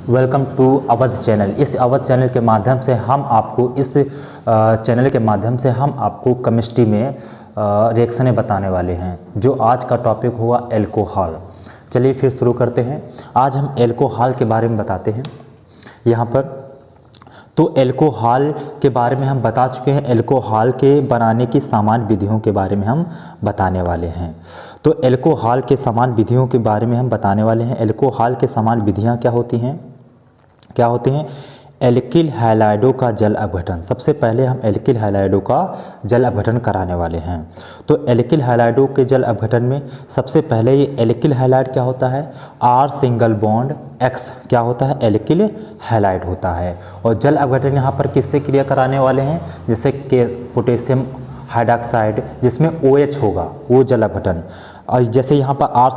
Welcome to Awadh channel. इस Awadh channel के माध्यम से हम आपको केमिस्ट्री में रिएक्शनें बताने वाले हैं। जो आज का टॉपिक हुआ एल्कोहल। चलिए फिर शुरू करते हैं। आज हम एल्कोहल के बारे में बताते हैं। यहाँ पर तो एल्कोहल के बारे में हम बता चुके हैं। एल्कोहल के बनाने की सामान्य विधियों के बारे में हम बताने वाले हैं। तो एल्कोहल के सामान्य विधियों के बारे में हम बताने वाले हैं। एल्कोहल के सामान्य विधियाँ क्या होती हैं? एल्किल हैलाइडों का जल अपघटन। सबसे पहले हम एल्किल हैलाइडों का जल अपघटन कराने वाले हैं। तो एल्किल हैलाइडों के जल अपघटन में सबसे पहले ये एल्किल हैलाइड क्या होता है? R सिंगल बॉन्ड X क्या होता है? एल्किल हैलाइड होता है। और जल अपघटन यहाँ पर किससे क्रिया कराने वाले हैं? जैसे कि पोटेशियम हाइड्रॉक्साइड जिसमें OH होगा वो जल अपघटन। और जैसे यहाँ पर R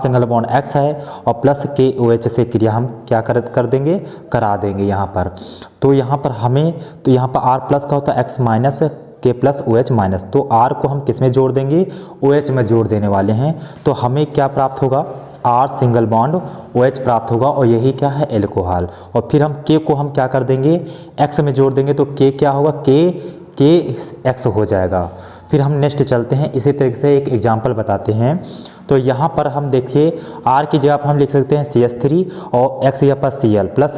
सिंगल बॉन्ड X है और प्लस KOH से क्रिया हम क्या कर देंगे? करा देंगे यहाँ पर। तो यहाँ पर यहाँ पर R प्लस का होता है X minus K plus OH minus. तो R को हम किस में जोड़ देंगे? OH में जोड़ देने वाले हैं। तो हमें क्या प्राप्त होगा? R सिंगल बॉन्ड OH प्राप्त होगा और यही क्या है? एल्कोहल। और फिर हम K को हम क्या कर देंगे? X में जोड़ देंगे। तो K क्या होगा? KX हो जाएगा। फिर हम नेक्स्ट चलते हैं। इसी तरीके से एक एग्जांपल बताते हैं। तो यहाँ पर हम देखिए R की जगह पर हम लिख सकते हैं CH3 और X जगह पर Cl प्लस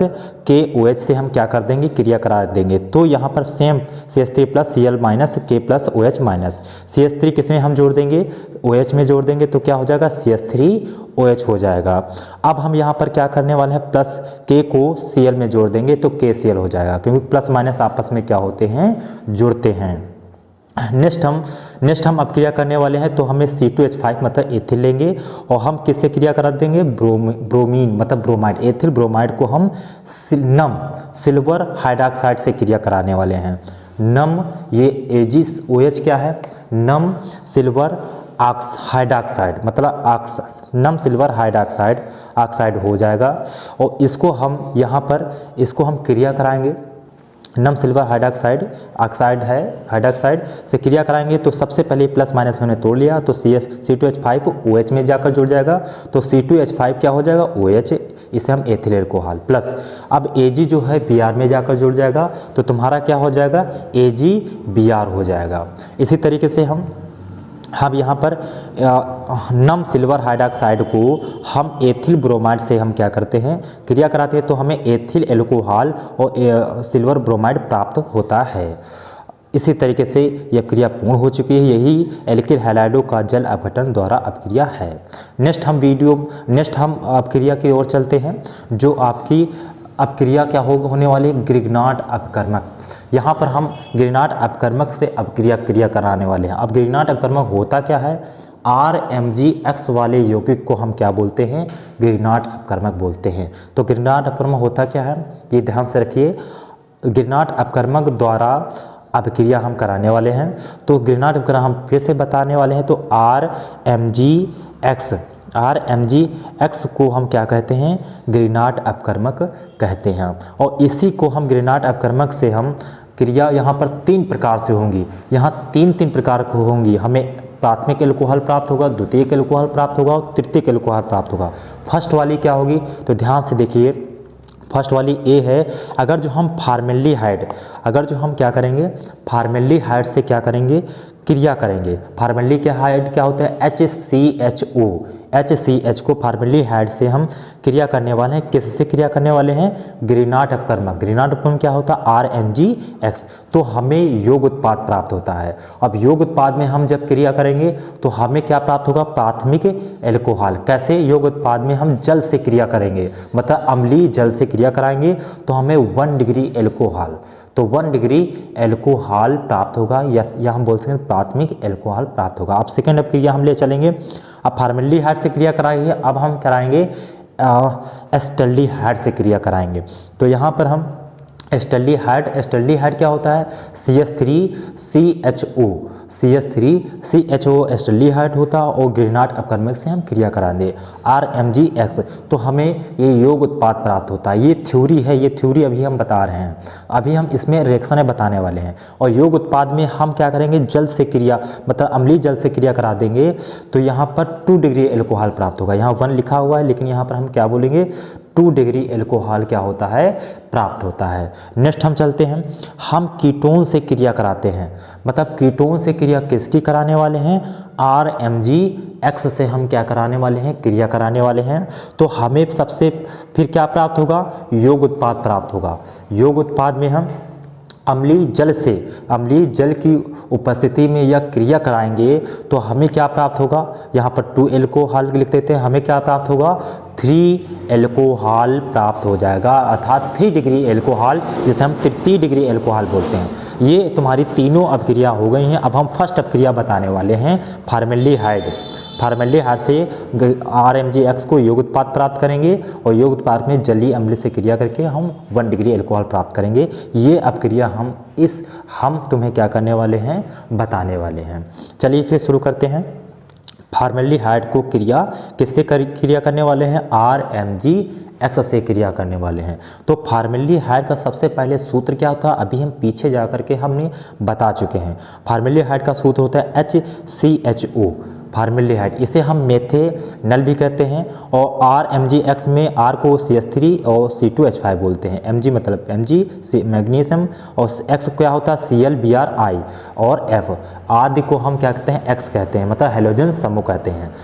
KOH से हम क्या कर देंगे? क्रिया करा देंगे। तो यहाँ पर same CH3 plus Cl minus K plus OH minus. CH3 किस में हम जोड़ देंगे? OH में जोड़ देंगे। तो क्या हो जाएगा? CH3OH हो जाएगा। अब हम यहाँ पर क्या करने वाले हैं? प्लस K को Cl में जोड़ देंगे तो KCl हो जाएगा, क्योंकि प्लस माइनस आपस में क्या होते हैं? जुड़ते हैं। नेक्स्ट हम अब क्रिया करने वाले हैं। तो हमें C2H5 मतलब एथिल लेंगे और हम किससे क्रिया करा देंगे? ब्रोमीन मतलब ब्रोमाइड। एथिल ब्रोमाइड को हम नम सिल्वर हाइड्रॉक्साइड से क्रिया कराने वाले हैं। नम ये AgOH क्या है? नम सिल्वर हाइड्रॉक्साइड मतलब नम सिल्वर ऑक्साइड हो जाएगा। और इसको हम यहाँ पर इसको हम क्रिया कराएंगे। नम सिल्वर हाइड्रॉक्साइड से क्रिया कराएंगे। तो सबसे पहले प्लस माइनस हमने तोड़ लिया तो C2H5 OH में जाकर जुड़ जाएगा। तो C2H5 क्या हो जाएगा? OH। इसे हम एथिल एल्कोहल प्लस अब Ag जो है Br में जाकर जुड़ जाएगा। तो तुम्हारा क्या हो जाएगा? AgBr हो जाएगा। इसी तरीके से हम यहाँ पर नम सिल्वर हाइड्रॉक्साइड को हम एथिल ब्रोमाइड से हम क्या करते हैं? क्रिया कराते हैं। तो हमें एथिल एल्कोहल और सिल्वर ब्रोमाइड प्राप्त होता है। इसी तरीके से यह क्रिया पूर्ण हो चुकी है। यही एल्किल हैलाइडों का जल अपघटन द्वारा अपक्रिया है। नेक्स्ट हम अपक्रिया की ओर चलते हैं। जो आपकी अपक्रिया क्या होने वाली? ग्रिग्नार्ड अपकर्मक। यहाँ पर हम ग्रिग्नार्ड अपकर्मक से क्रिया कराने वाले हैं। अब ग्रिग्नार्ड अपकर्मक होता क्या है? RMgX वाले यौगिक को हम क्या बोलते हैं? ग्रिग्नार्ड अपकर्मक बोलते हैं। तो ग्रिग्नार्ड अपकर्मक होता क्या है? ये ध्यान से रखिए। ग्रिग्नार्ड अपकर्मक द्वारा अपक्रिया हम कराने वाले हैं। तो ग्रिग्नार्ड अपकर्मक हम फिर से बताने वाले हैं। तो RMgX को हम क्या कहते हैं? ग्रिग्नार्ड अपकर्मक कहते हैं। और इसी को हम ग्रिग्नार्ड अपकर्मक से हम क्रिया यहाँ पर 3 प्रकार से होंगी। यहाँ तीन प्रकार की होंगी। हमें प्राथमिक एल्कोहल प्राप्त होगा, द्वितीयक एल्कोहल प्राप्त होगा और तृतीयक एल्कोहल प्राप्त होगा। फर्स्ट वाली क्या होगी? तो ध्यान से देखिए। फर्स्ट वाली A है। अगर जो हम फार्मेल्डिहाइड क्या करेंगे? फार्मेल्डिहाइड से क्या करेंगे? क्रिया करेंगे। फार्मेल्डिहाइड क्या होता है? HCH को फार्मेल्डिहाइड से हम क्रिया करने वाले हैं। किससे क्रिया करने वाले हैं? ग्रिग्नार्ड अपकर्मक। ग्रिग्नार्ड अपकर्मक क्या होता है? RMgX। तो हमें योग उत्पाद प्राप्त होता है। अब योग उत्पाद में हम जब क्रिया करेंगे तो हमें क्या प्राप्त होगा? प्राथमिक एल्कोहल। कैसे? योग उत्पाद में हम जल से क्रिया करेंगे, मतलब अम्लीय जल से क्रिया कराएंगे तो हमें 1 डिग्री एल्कोहल। तो 1 डिग्री एल्कोहल प्राप्त होगा, या हम बोल सकते हैं प्राथमिक एल्कोहल प्राप्त होगा। अब सेकेंड अपक्रिया हम ले चलेंगे। अब फार्मेल्डिहाइड से क्रिया कराएंगे। अब हम कराएंगे एस्टल्डिहाइड से क्रिया कराएंगे। तो यहाँ पर हम एस्टल्डिहाइड क्या होता है? CH3CHO एस्टल्डिहाइड होता है और ग्रिग्नार्ड अपकर्मक से हम क्रिया कराएंगे RMgX। तो हमें ये योग उत्पाद प्राप्त होता है। ये थ्योरी है, ये थ्योरी अभी हम बता रहे हैं। अभी हम इसमें रिएक्शनें बताने वाले हैं। और योग उत्पाद में हम क्या करेंगे? जल से क्रिया, मतलब अम्लीय जल से क्रिया करा देंगे। तो यहाँ पर 2 डिग्री एल्कोहल प्राप्त होगा। यहाँ 1 लिखा हुआ है लेकिन यहाँ पर हम क्या बोलेंगे? 2 डिग्री एल्कोहल क्या होता है, प्राप्त होता है। नेक्स्ट हम चलते हैं, हम कीटोन से क्रिया कराते हैं, मतलब कीटोन से क्रिया किसकी कराने वाले हैं, RMgX से हम क्या कराने वाले हैं, क्रिया कराने वाले हैं। तो हमें सबसे फिर क्या प्राप्त होगा, योग उत्पाद प्राप्त होगा। योग उत्पाद में हम अम्लीय जल से, अम्लीय जल की उपस्थिति में यह क्रिया कराएंगे तो हमें क्या प्राप्त होगा, यहाँ पर 2 एल्कोहल लिख देते हैं, हमें क्या प्राप्त होगा, 3 एल्कोहल प्राप्त हो जाएगा, अर्थात 3 डिग्री एल्कोहल, जिसे हम तृतीय डिग्री एल्कोहल बोलते हैं। ये तुम्हारी तीनों अपक्रिया हो गई हैं। अब हम फर्स्ट अपक्रिया बताने वाले हैं, फॉर्मेल्डिहाइड। फॉर्मेल्डिहाइड से RMgX को योग उत्पाद प्राप्त करेंगे और योग उत्पाद में जलीय अम्ल से क्रिया करके हम 1 डिग्री एल्कोहल प्राप्त करेंगे। ये अपक्रिया हम तुम्हें क्या करने वाले हैं, बताने वाले हैं। चलिए फिर शुरू करते हैं। फॉर्मेल्डिहाइड को क्रिया किससे क्रिया करने वाले हैं, RMgX से क्रिया करने वाले हैं। तो फॉर्मेल्डिहाइड का सबसे पहले सूत्र क्या होता है, अभी हम पीछे जा करके हमने बता चुके हैं। फॉर्मेल्डिहाइड का सूत्र होता है HCHO, फॉर्मेल्डिहाइड। इसे हम मेथेनल भी कहते हैं और RMgX में R को CH3 और C2H5 बोलते हैं। Mg मतलब Mg मैग्नीशियम और X क्या होता है, Cl-Br और F। आदि को हम क्या कहते हैं, X कहते हैं, मतलब हेलोजन समूह कहते हैं।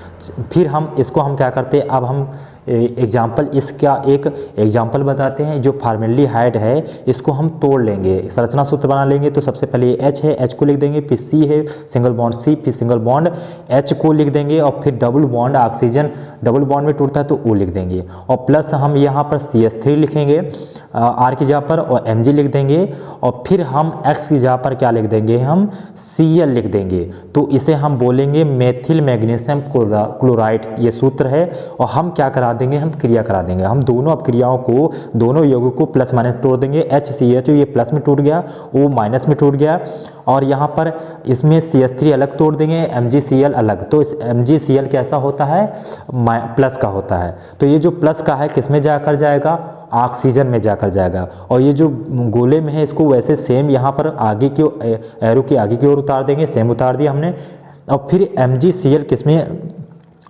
फिर हम इसको हम क्या करते हैं, अब हम एग्जाम्पल, इसका एक एग्जाम्पल बताते हैं। जो फॉर्मेल्डिहाइड है इसको हम तोड़ लेंगे, संरचना सूत्र बना लेंगे। तो सबसे पहले H है, H को लिख देंगे, फिर C है, सिंगल बॉन्ड C, फिर सिंगल बॉन्ड H को लिख देंगे और फिर double bond, oxygen double bond में टूटता है तो O लिख देंगे और प्लस हम यहाँ पर CH3 लिखेंगे R की जगह पर और Mg लिख देंगे और फिर हम X की जगह पर क्या लिख देंगे, हम Cl लिख देंगे। तो इसे हम बोलेंगे मेथिल मैग्नीशियम क्लोराइड, ये सूत्र है। और हम क्या करा देंगे, हम क्रिया करा देंगे। हम दोनों अपक्रियाओं को, दोनों यौगिकों को प्लस माइनस तोड़ देंगे। HCHO ये प्लस में टूट गया, O माइनस में टूट गया और यहाँ पर इसमें CH3 अलग तोड़ देंगे, MgCl अलग। तो इस MgCl कैसा होता है, प्लस का होता है। तो ये जो प्लस का है किस में जाकर जाएगा, ऑक्सीजन में जाकर जाएगा। और ये जो गोले में है इसको वैसे सेम यहाँ पर आगे की एरो की आगे की ओर उतार देंगे, सेम उतार दिया हमने। और फिर MgCl किस में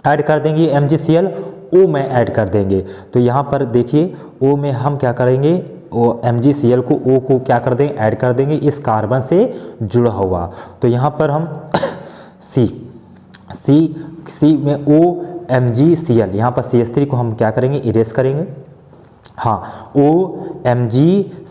ऐड कर देंगे, MgCl O में ऐड कर देंगे। तो यहाँ पर देखिए O में हम क्या करेंगे, वो MgCl को O को क्या कर देंगे, ऐड कर देंगे इस कार्बन से जुड़ा हुआ। तो यहाँ पर हम C में O MgCl, यहाँ पर CH3 को हम क्या करेंगे, इरेज करेंगे। हाँ, OMgCl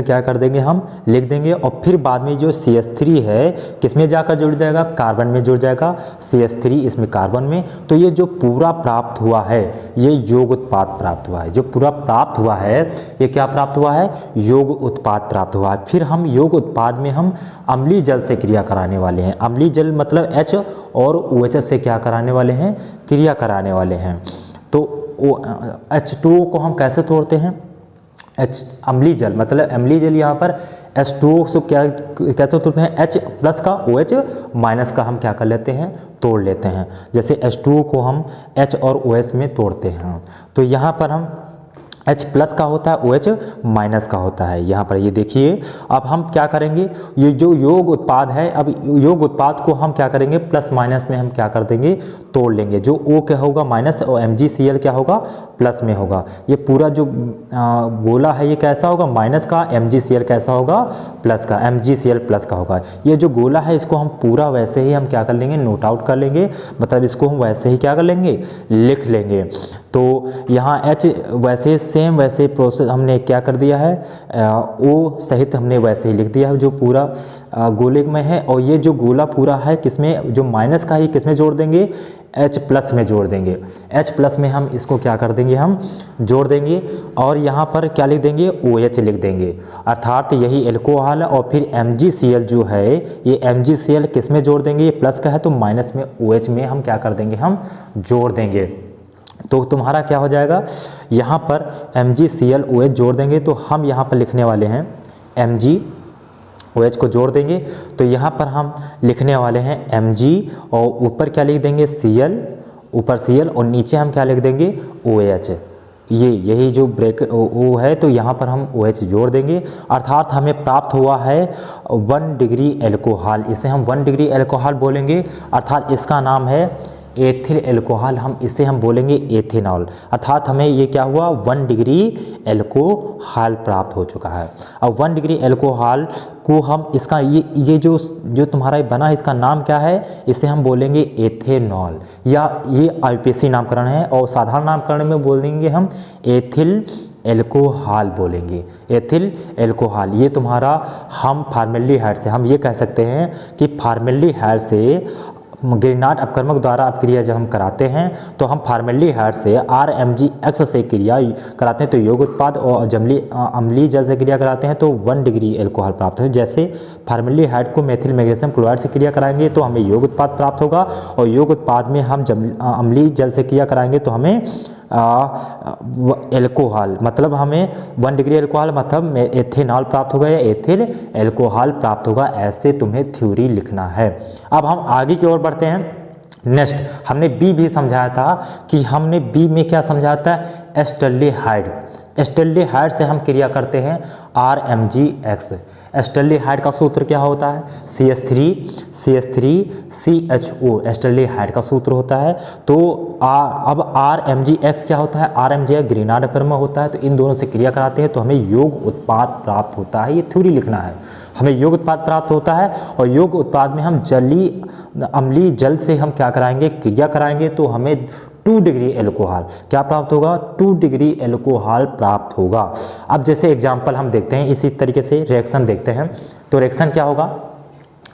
क्या कर देंगे, हम लिख देंगे और फिर बाद में जो CH3 है किस में जाकर जुड़ जाएगा, कार्बन में जुड़ जाएगा, CH3 इसमें कार्बन में। तो ये जो पूरा प्राप्त हुआ है ये योग उत्पाद प्राप्त हुआ है। जो पूरा प्राप्त हुआ है ये क्या प्राप्त हुआ है, योग उत्पाद प्राप्त हुआ है। फिर हम योग उत्पाद में हम अम्लीय जल से क्रिया कराने वाले हैं। अम्लीय जल मतलब H और OH से क्या कराने वाले हैं, क्रिया कराने वाले हैं। तो H2O को हम कैसे तोड़ते हैं, अम्लीय जल मतलब अम्लीय जल, यहाँ पर H2O से क्या कैसे तोड़ते हैं, H प्लस का OH माइनस का हम क्या कर लेते हैं, तोड़ लेते हैं। जैसे H2O को हम H और OH में तोड़ते हैं। तो यहाँ पर हम H प्लस का होता है, OH माइनस का होता है। यहाँ पर ये देखिए, अब हम क्या करेंगे, ये जो योग उत्पाद है, अब योग उत्पाद को हम क्या करेंगे, प्लस माइनस में हम क्या कर देंगे, तोड़ लेंगे। जो O क्या होगा माइनस और MgCl क्या होगा, प्लस में होगा। ये पूरा जो गोला है ये कैसा होगा, माइनस का, MgCl कैसा होगा, प्लस का, MgCl प्लस का होगा। ये जो गोला है इसको हम पूरा वैसे ही हम क्या कर लेंगे, नोट आउट कर लेंगे, मतलब इसको हम वैसे ही क्या कर लेंगे, लिख लेंगे। तो यहाँ H वैसे सेम वैसे प्रोसेस हमने क्या कर दिया है, O सहित हमने वैसे ही लिख दिया है जो पूरा गोले में है। और ये जो गोला पूरा है किसमें, जो माइनस का ही किसमें जोड़ देंगे, H प्लस में जोड़ देंगे। H प्लस में हम इसको क्या कर देंगे, हम जोड़ देंगे और यहाँ पर क्या लिख देंगे, OH लिख देंगे, अर्थात यही एल्कोहल है। और फिर MgCl जो है ये MgCl किस में जोड़ देंगे, ये प्लस का है तो माइनस में OH में हम क्या कर देंगे, हम जोड़ देंगे। तो तुम्हारा क्या हो जाएगा, यहाँ पर MgCl OH जोड़ देंगे तो हम यहाँ पर लिखने वाले हैं MgOH को जोड़ देंगे। तो यहाँ पर हम लिखने वाले हैं Mg और ऊपर क्या लिख देंगे, Cl, ऊपर Cl और नीचे हम क्या लिख देंगे, OH। यही जो ब्रेक O है तो यहाँ पर हम OH जोड़ देंगे, अर्थात हमें प्राप्त हुआ है 1 डिग्री एल्कोहल। इसे हम 1 डिग्री एल्कोहल बोलेंगे, अर्थात इसका नाम है एथिल एल्कोहल, इसे हम बोलेंगे एथेनॉल, अर्थात हमें ये क्या हुआ 1 डिग्री एल्कोहल प्राप्त हो चुका है। अब 1 डिग्री एल्कोहल को हम इसका ये जो तुम्हारा बना है इसका नाम क्या है, इसे हम बोलेंगे एथेनॉल, या ये IUPAC नामकरण है और साधारण नामकरण में बोल देंगे हम एथिल एल्कोहल बोलेंगे, एथिल एल्कोहल। ये तुम्हारा हम फार्मेल्डिहाइड से हम ये कह सकते हैं कि फार्मेल्डिहाइड से ग्रीनार्ड अपक्रमक द्वारा अपक्रिया जब हम कराते हैं तो हम फार्मेल्डिहाइड से RMgX से क्रिया कराते हैं तो योग्य उत्पाद, और अम्लीय जल से क्रिया कराते हैं तो 1 डिग्री एल्कोहल प्राप्त है। जैसे फार्मेल्डिहाइड को मेथिल मैग्नीशियम क्लोराइड से क्रिया कराएंगे तो हमें योग्य उत्पाद प्राप्त होगा, और योग्य उत्पाद में हम अम्लीय जल से क्रिया कराएंगे तो हमें एल्कोहल, मतलब हमें 1 डिग्री एल्कोहल मतलब एथेनॉल प्राप्त होगा या एथिल एल्कोहल प्राप्त होगा। ऐसे तुम्हें थ्योरी लिखना है। अब हम आगे की ओर बढ़ते हैं। नेक्स्ट हमने बी भी समझाया था कि हमने बी में क्या समझाया था, एस्टल्डिहाइड। एस्टल्डिहाइड से हम क्रिया करते हैं RMgX। एस्टल्डिहाइड का सूत्र क्या होता है, CH3CHO एस्टल्डिहाइड का सूत्र होता है। तो अब RMgX क्या होता है, RMgX ग्रीनार्ड अपक्रमक होता है, तो इन दोनों से क्रिया कराते हैं तो हमें योग उत्पाद प्राप्त होता है। ये थ्योरी लिखना है, हमें योग उत्पाद प्राप्त होता है, और योग उत्पाद में हम अम्लीय जल से हम क्या कराएंगे, क्रिया कराएंगे तो हमें 2 डिग्री एल्कोहल क्या प्राप्त होगा, 2 डिग्री एल्कोहल प्राप्त होगा। अब जैसे एग्जांपल हम देखते हैं, इसी तरीके से रिएक्शन देखते हैं। तो रिएक्शन क्या होगा,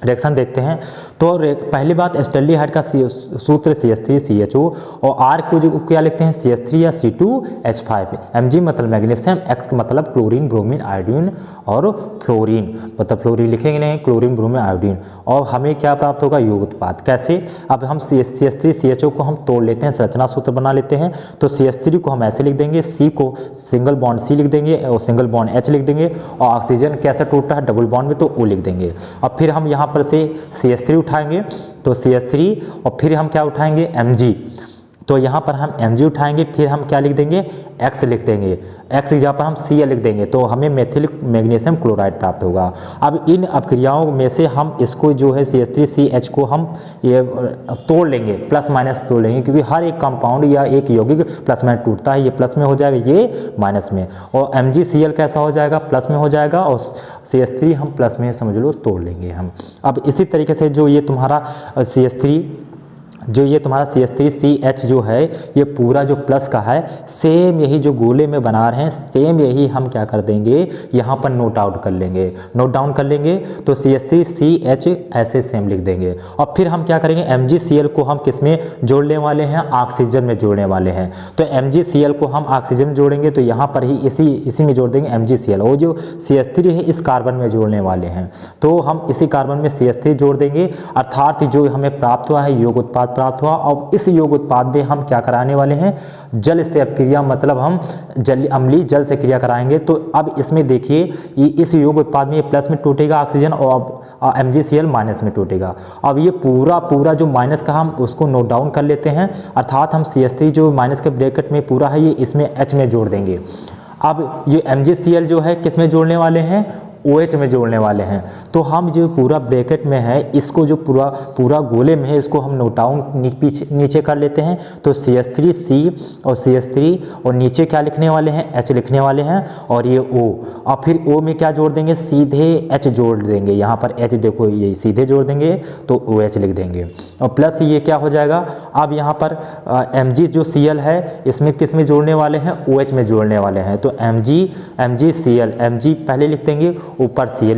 रिएक्शन देखते हैं। तो पहली बात एस्टल्डिहाइड का सूत्र CH3CHO, और R को जो क्या लिखते हैं CH3 या C2H5, Mg मतलब मैग्नीशियम, X मतलब क्लोरीन ब्रोमीन आयोडीन और फ्लोरीन, मतलब फ्लोरीन लिखेंगे नहीं, क्लोरीन ब्रोमीन आयोडीन, और हमें क्या प्राप्त होगा, योग उत्पाद। कैसे, अब हम CH3CHO को हम तोड़ लेते हैं, संरचना सूत्र बना लेते हैं। तो CH3 को हम ऐसे लिख देंगे, C को सिंगल बॉन्ड C लिख देंगे और सिंगल बॉन्ड H लिख देंगे, और ऑक्सीजन कैसे टूटता है डबल बॉन्ड में, तो O लिख देंगे। और फिर हम यहाँ पर से CH3 उठाएंगे तो CH3, और फिर हम क्या उठाएंगे Mg, तो यहाँ पर हम Mg उठाएंगे, फिर हम क्या लिख देंगे X लिख देंगे, X की जगह पर हम Cl लिख देंगे, तो हमें मेथिल मैग्नीशियम क्लोराइड प्राप्त होगा। अब इन अपक्रियाओं में से हम इसको जो है CH3CH को हम ये तोड़ लेंगे, प्लस माइनस तोड़ लेंगे, क्योंकि हर एक कंपाउंड या एक यौगिक प्लस माइनस टूटता है, ये प्लस में हो जाएगा, ये माइनस में, और MgCl कैसा हो जाएगा, प्लस में हो जाएगा, और CH3 हम प्लस में समझ लो तोड़ लेंगे हम। अब इसी तरीके से जो ये तुम्हारा CH3CH जो है ये पूरा जो प्लस का है, सेम यही जो गोले में बना रहे हैं सेम यही हम क्या कर देंगे, यहाँ पर नोट डाउन कर लेंगे। तो CH3CH ऐसे सेम लिख देंगे, और फिर हम क्या करेंगे MgCl को हम किस में जोड़ने वाले हैं, ऑक्सीजन में जोड़ने वाले हैं। तो MgCl को हम ऑक्सीजन में जोड़ेंगे तो यहाँ पर ही इसी में जोड़ देंगे MgCl, और जो CH3 है इस कार्बन में जोड़ने वाले हैं, तो हम इसी कार्बन में CH3 जोड़ देंगे, अर्थात जो हमें प्राप्त हुआ है योग उत्पाद प्राप्त हुआ। और इस योग उत्पाद में हम क्या कराने वाले हैं, जल से अपक्रिया, मतलब हम अम्लीय जल से क्रिया कराएंगे। तो अब इसमें देखिए इस योग उत्पाद में ये प्लस में टूटेगा ऑक्सीजन, और MgCl माइनस में टूटेगा। अब ये पूरा जो माइनस का हम उसको नोट डाउन कर लेते हैं, अर्थात हम CH3 जो माइनस के ब्रैकेट में पूरा है ये इसमें H में जोड़ देंगे। अब ये MgCl जो है किस में जोड़ने वाले हैं, OH में जोड़ने वाले हैं। तो हम जो पूरा ब्रैकेट में है इसको जो पूरा गोले में है इसको हम नोट डाउन नीचे कर लेते हैं। तो CH3C और CH3, और नीचे क्या लिखने वाले हैं, H लिखने वाले हैं, और ये O, और फिर O में क्या जोड़ देंगे, सीधे H जोड़ देंगे। यहाँ पर H देखो ये सीधे जोड़ देंगे तो OH लिख देंगे, और प्लस ये क्या हो जाएगा। अब यहाँ पर Mg जो Cl है इसमें किस में जोड़ने वाले हैं, OH में जोड़ने वाले हैं। तो MgCl, Mg पहले लिख देंगे, ऊपर Cl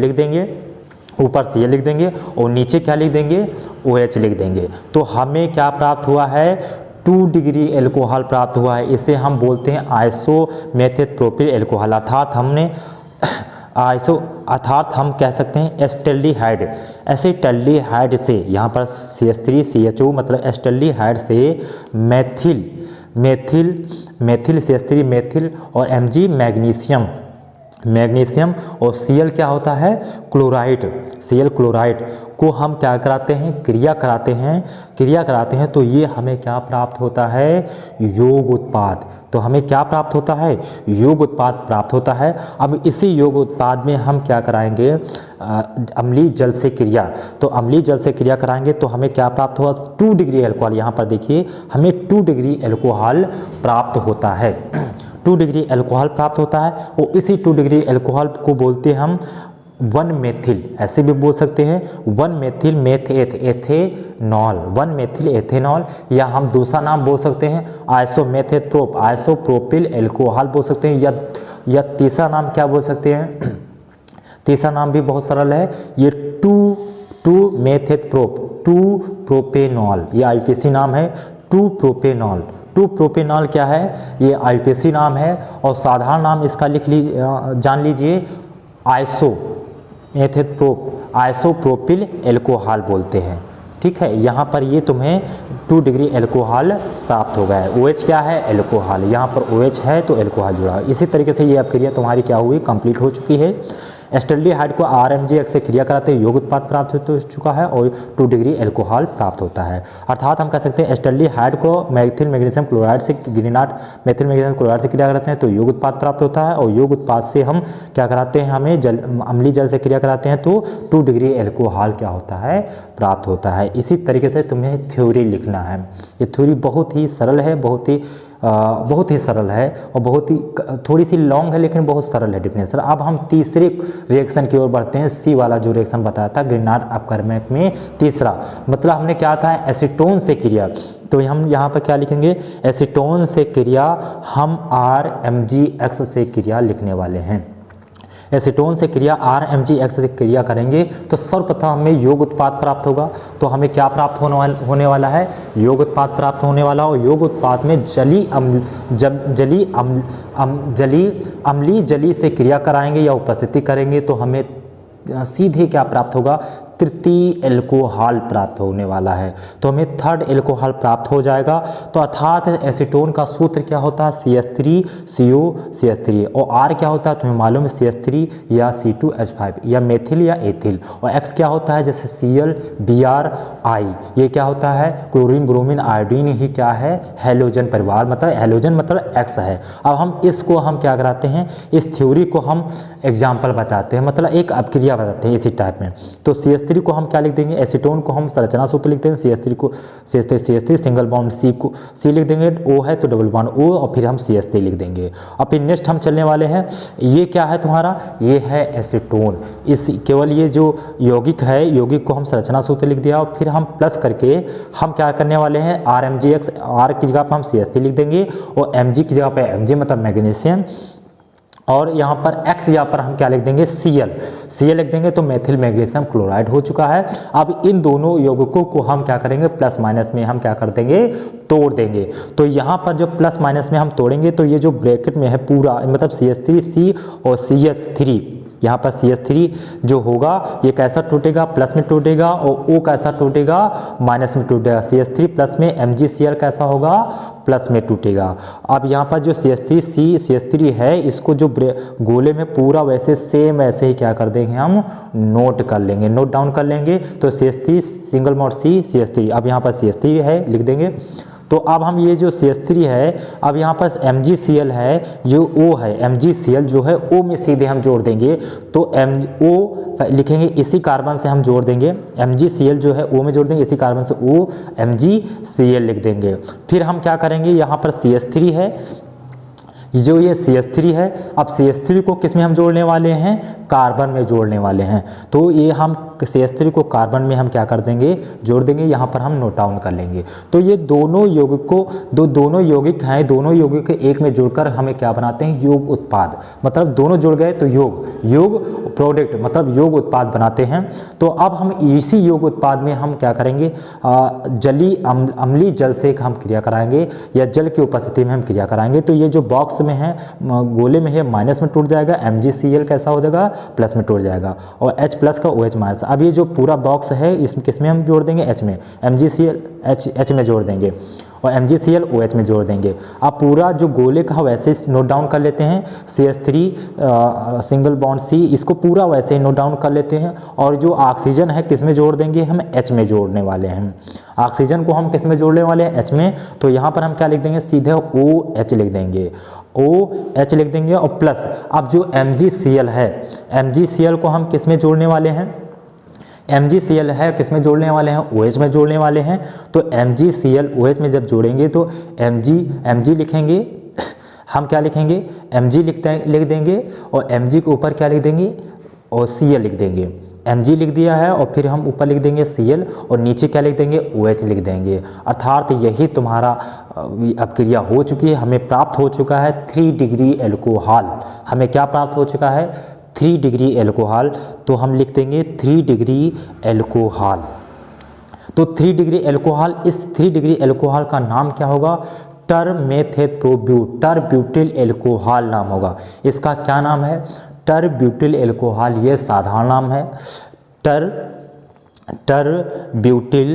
लिख देंगे, और नीचे क्या लिख देंगे, OH लिख देंगे। तो हमें क्या प्राप्त हुआ है, 2 डिग्री एल्कोहल प्राप्त हुआ है। इसे हम बोलते हैं आइसोमेथिक प्रोपिल एल्कोहल, अर्थात हम कह सकते हैं एस्टल्डिहाइड से, यहाँ पर CH3CHO मतलब एस्टल्डिहाइड से मेथिल CH3 मेथिल और Mg मैग्नीशियम, और Cl क्या होता है, क्लोराइड। Cl क्लोराइड को हम क्या कराते हैं, क्रिया कराते हैं तो ये हमें क्या प्राप्त होता है, योग उत्पाद। तो हमें क्या प्राप्त होता है, योग उत्पाद प्राप्त होता है। अब इसी योग उत्पाद में हम क्या कराएंगे, अम्लीय जल से क्रिया। तो अम्लीय जल से क्रिया कराएंगे तो हमें क्या प्राप्त हुआ, 2 डिग्री अल्कोहल। यहाँ पर देखिए हमें 2 डिग्री अल्कोहल प्राप्त होता है, 2 डिग्री अल्कोहल प्राप्त होता है। और इसी 2 डिग्री अल्कोहल को बोलते हैं हम 1 मेथिल, ऐसे भी बोल सकते हैं 1 मेथिल एथेनॉल, 1 मेथिल एथेनॉल, या हम दूसरा नाम बोल सकते हैं आइसोप्रोपिल अल्कोहल बोल सकते हैं, या तीसरा नाम क्या बोल सकते हैं, तीसरा नाम भी बहुत सरल है, ये 2 प्रोपेनॉल, ये आईपीसी नाम है 2 प्रोपेनॉल। 2 प्रोपेनॉल क्या है, ये आईपीसी नाम है, और साधारण नाम इसका जान लीजिए आइसोप्रोपिल अल्कोहल बोलते हैं। ठीक है, यहाँ पर ये तुम्हें 2 डिग्री अल्कोहल प्राप्त हो गया है। OH क्या है, अल्कोहल, यहाँ पर OH है तो अल्कोहल जुड़ा। इसी तरीके से ये अब क्रिया तुम्हारी क्या हुई, कंप्लीट हो चुकी है। एस्टल्डिहाइड को RMgX से क्रिया कराते हैं, योग उत्पाद प्राप्त हो चुका है और 2 डिग्री अल्कोहल प्राप्त होता है। अर्थात हम कह सकते हैं एस्टल्डिहाइड को मेथिल मैग्नीशियम क्लोराइड से ग्रीनाट मेथिल मैग्नीशियम क्लोराइड से क्रिया कराते हैं तो योग उत्पाद प्राप्त होता है, और योग उत्पाद से हम क्या कराते हैं, हमें अम्लीय जल से क्रिया कराते हैं तो 2 डिग्री अल्कोहल क्या होता है, प्राप्त होता है। इसी तरीके से तुम्हें थ्योरी लिखना है। ये थ्योरी बहुत ही सरल है, बहुत ही सरल है, और बहुत ही थोड़ी सी लॉन्ग है लेकिन बहुत सरल है डेफिनेशन। अब हम तीसरे रिएक्शन की ओर बढ़ते हैं, सी वाला जो रिएक्शन बताया था ग्रीनाट अपकर्मक में तीसरा, मतलब हमने क्या था, एसीटोन से क्रिया। तो हम यहाँ पर क्या लिखेंगे, एसीटोन से क्रिया, हम RMgX से क्रिया लिखने वाले हैं। एसीटोन से क्रिया RMgX से क्रिया करेंगे तो सर्वप्रथम हमें योग उत्पाद प्राप्त होगा। तो हमें क्या प्राप्त होने वाला है, योग उत्पाद प्राप्त होने वाला, और योग उत्पाद में अम्लीय जली से क्रिया कराएंगे या उपस्थिति करेंगे तो हमें सीधे क्या प्राप्त होगा, तृतीय अल्कोहल प्राप्त होने वाला है। तो हमें 3rd अल्कोहल प्राप्त हो जाएगा। तो अर्थात एसीटोन का सूत्र क्या होता है, CH3CO CH3, और R क्या होता है तुम्हें मालूम है, CH3 या C2H5, या मेथिल या एथिल, और X क्या होता है जैसे ClBrI, ये क्या होता है, क्लोरीन ब्रोमीन आयोडीन ही क्या है, हैलोजन परिवार, मतलब हैलोजन मतलब X है। अब हम इसको हम क्या कराते हैं, इस थ्योरी को हम एग्जाम्पल बताते हैं, मतलब एक अपक्रिया बताते हैं इसी टाइप में। तो CH3 को हम क्या लिख देंगे, एसीटोन को हम संरचना सूत्र लिखते हैं, CH3 को CH3 सिंगल बॉन्ड C को C लिख देंगे, O है तो डबल बॉन्ड O, और फिर हम CH3 लिख देंगे। और फिर नेक्स्ट हम चलने वाले हैं, ये क्या है तुम्हारा, ये है एसीटोन। इस केवल ये जो यौगिक है, यौगिक को हम संरचना सूत्र लिख दिया, और फिर हम प्लस करके हम क्या करने वाले हैं, RMgX, R की जगह पर हम CH3 लिख देंगे, और Mg की जगह पर Mg मतलब मैग्नीशियम, और यहाँ पर X यहाँ पर हम क्या लिख देंगे, Cl लिख देंगे, तो मेथिल मैग्नीशियम क्लोराइड हो चुका है। अब इन दोनों यौगिकों को हम क्या करेंगे, प्लस माइनस में हम क्या कर देंगे, तोड़ देंगे। तो यहाँ पर जो प्लस माइनस में हम तोड़ेंगे तो ये जो ब्रैकेट में है पूरा, मतलब CH3C और CH3, यहाँ पर CH3 जो होगा ये कैसा टूटेगा, प्लस में टूटेगा, और O कैसा टूटेगा, माइनस में टूटेगा। CH3 प्लस में MgCl कैसा होगा, प्लस में टूटेगा। अब यहाँ पर जो CH3 है, इसको जो गोले में पूरा वैसे सेम वैसे ही क्या कर देंगे, हम नोट कर लेंगे, नोट डाउन कर लेंगे। तो CH3 single bond C CH3, अब यहाँ पर CH3 है लिख देंगे। तो अब हम ये जो CH3 है, अब यहाँ पर MgCl है जो O है, MgCl जो है O में सीधे हम जोड़ देंगे, तो O लिखेंगे, इसी कार्बन से हम जोड़ देंगे, MgCl जो है O में जोड़ देंगे, इसी कार्बन से O MgCl लिख देंगे। फिर हम क्या करेंगे, यहाँ पर CH3 है, जो ये CH3 है, अब CH3 को किस में हम जोड़ने वाले हैं, कार्बन में जोड़ने वाले हैं। तो ये हम CH3 को कार्बन में हम क्या कर देंगे, जोड़ देंगे, यहाँ पर हम नोट डाउन कर लेंगे। तो ये दोनों यौगिक को दोनों यौगिक हैं, दोनों यौगिक एक में जुड़कर हमें क्या बनाते हैं, योग उत्पाद, मतलब दोनों जुड़ गए तो योग प्रोडक्ट मतलब योग उत्पाद बनाते हैं। तो अब हम इसी योग उत्पाद में हम क्या करेंगे, अम्लीय जल से हम क्रिया कराएंगे या जल की उपस्थिति में हम क्रिया कराएंगे। तो ये जो बॉक्स में है, गोले में है, माइनस में टूट जाएगा, MgCl कैसा हो जाएगा, प्लस में टूट जाएगा, और H प्लस का OH माइनस। अब ये जो पूरा बॉक्स है इसमें किसमें हम जोड़ देंगे, H में, MgCl H में जोड़ देंगे और MgCl OH में जोड़ देंगे। अब पूरा जो गोले का वैसे नोट डाउन कर लेते हैं, CH3 सिंगल बॉन्ड C, इसको पूरा वैसे ही नोट डाउन कर लेते हैं। और जो ऑक्सीजन है किस में जोड़ देंगे, हम H में जोड़ने वाले हैं। ऑक्सीजन को हम किस में जोड़ने वाले हैं, H में। तो यहाँ पर हम क्या लिख देंगे, सीधे OH लिख देंगे, OH लिख देंगे और प्लस अब जो MgCl है, MgCl को हम किस में जोड़ने वाले हैं, MgCl है किस में जोड़ने वाले हैं, OH में जोड़ने वाले हैं। तो MgCl OH में जब जोड़ेंगे तो Mg लिखेंगे, हम क्या लिखेंगे, Mg लिख देंगे और Mg के ऊपर क्या लिख देंगे, और Cl लिख देंगे। Mg लिख दिया है और फिर हम ऊपर लिख देंगे Cl और नीचे क्या लिख देंगे, OH लिख देंगे। अर्थात यही तुम्हारा अपक्रिया हो चुकी है, हमें प्राप्त हो चुका है 3 डिग्री एल्कोहल। हमें क्या प्राप्त हो चुका है, 3 डिग्री एल्कोहल। तो हम लिख देंगे 3 डिग्री एल्कोहल। तो 3 डिग्री एल्कोहल, इस 3 डिग्री एल्कोहल का नाम क्या होगा, टरब्यूटिल एल्कोहल नाम होगा। इसका क्या नाम है, टरब्यूटिल एल्कोहल, ये साधारण नाम है। टरब्यूटिल,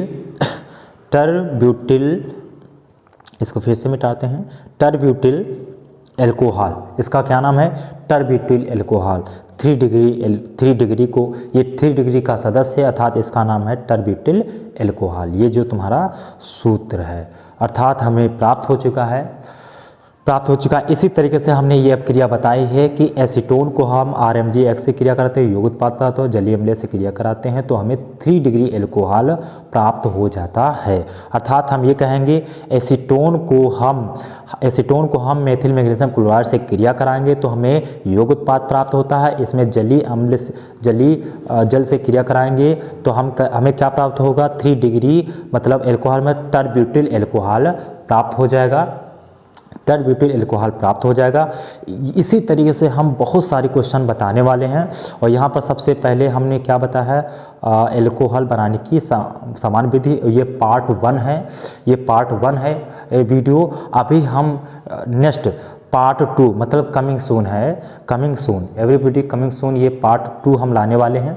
इसको फिर से मिटाते हैं, टरब्यूटिल एल्कोहल, इसका क्या नाम है, टरब्यूटिल एल्कोहल। 3 डिग्री को, ये 3 डिग्री का सदस्य है, अर्थात इसका नाम है टरब्यूटिल एल्कोहल। ये जो तुम्हारा सूत्र है, अर्थात हमें प्राप्त हो चुका है। इसी तरीके से हमने ये अपक्रिया बताई है कि एसीटोन को हम RMgX से क्रिया कराते हैं, योगित उत्पाद प्राप्त हो, जलीय अम्ल से क्रिया कराते हैं तो हमें 3 डिग्री एल्कोहल प्राप्त हो जाता है। अर्थात हम ये कहेंगे एसीटोन को हम मेथिल मैग्नीशियम क्लोराइड से क्रिया कराएंगे तो हमें योगित उत्पाद प्राप्त होता है। इसमें जलीय जल से क्रिया कराएंगे तो हमें क्या प्राप्त होगा, 3 डिग्री मतलब एल्कोहल में टरब्यूटिल एल्कोहल प्राप्त हो जाएगा, टरब्यूटिल एल्कोहल प्राप्त हो जाएगा। इसी तरीके से हम बहुत सारे क्वेश्चन बताने वाले हैं और यहाँ पर सबसे पहले हमने क्या बताया है, एल्कोहल बनाने की समान विधि। ये पार्ट 1 है वीडियो। अभी हम नेक्स्ट पार्ट 2 मतलब कमिंग सून है, एवरीबॉडी कमिंग सून, ये पार्ट 2 हम लाने वाले हैं।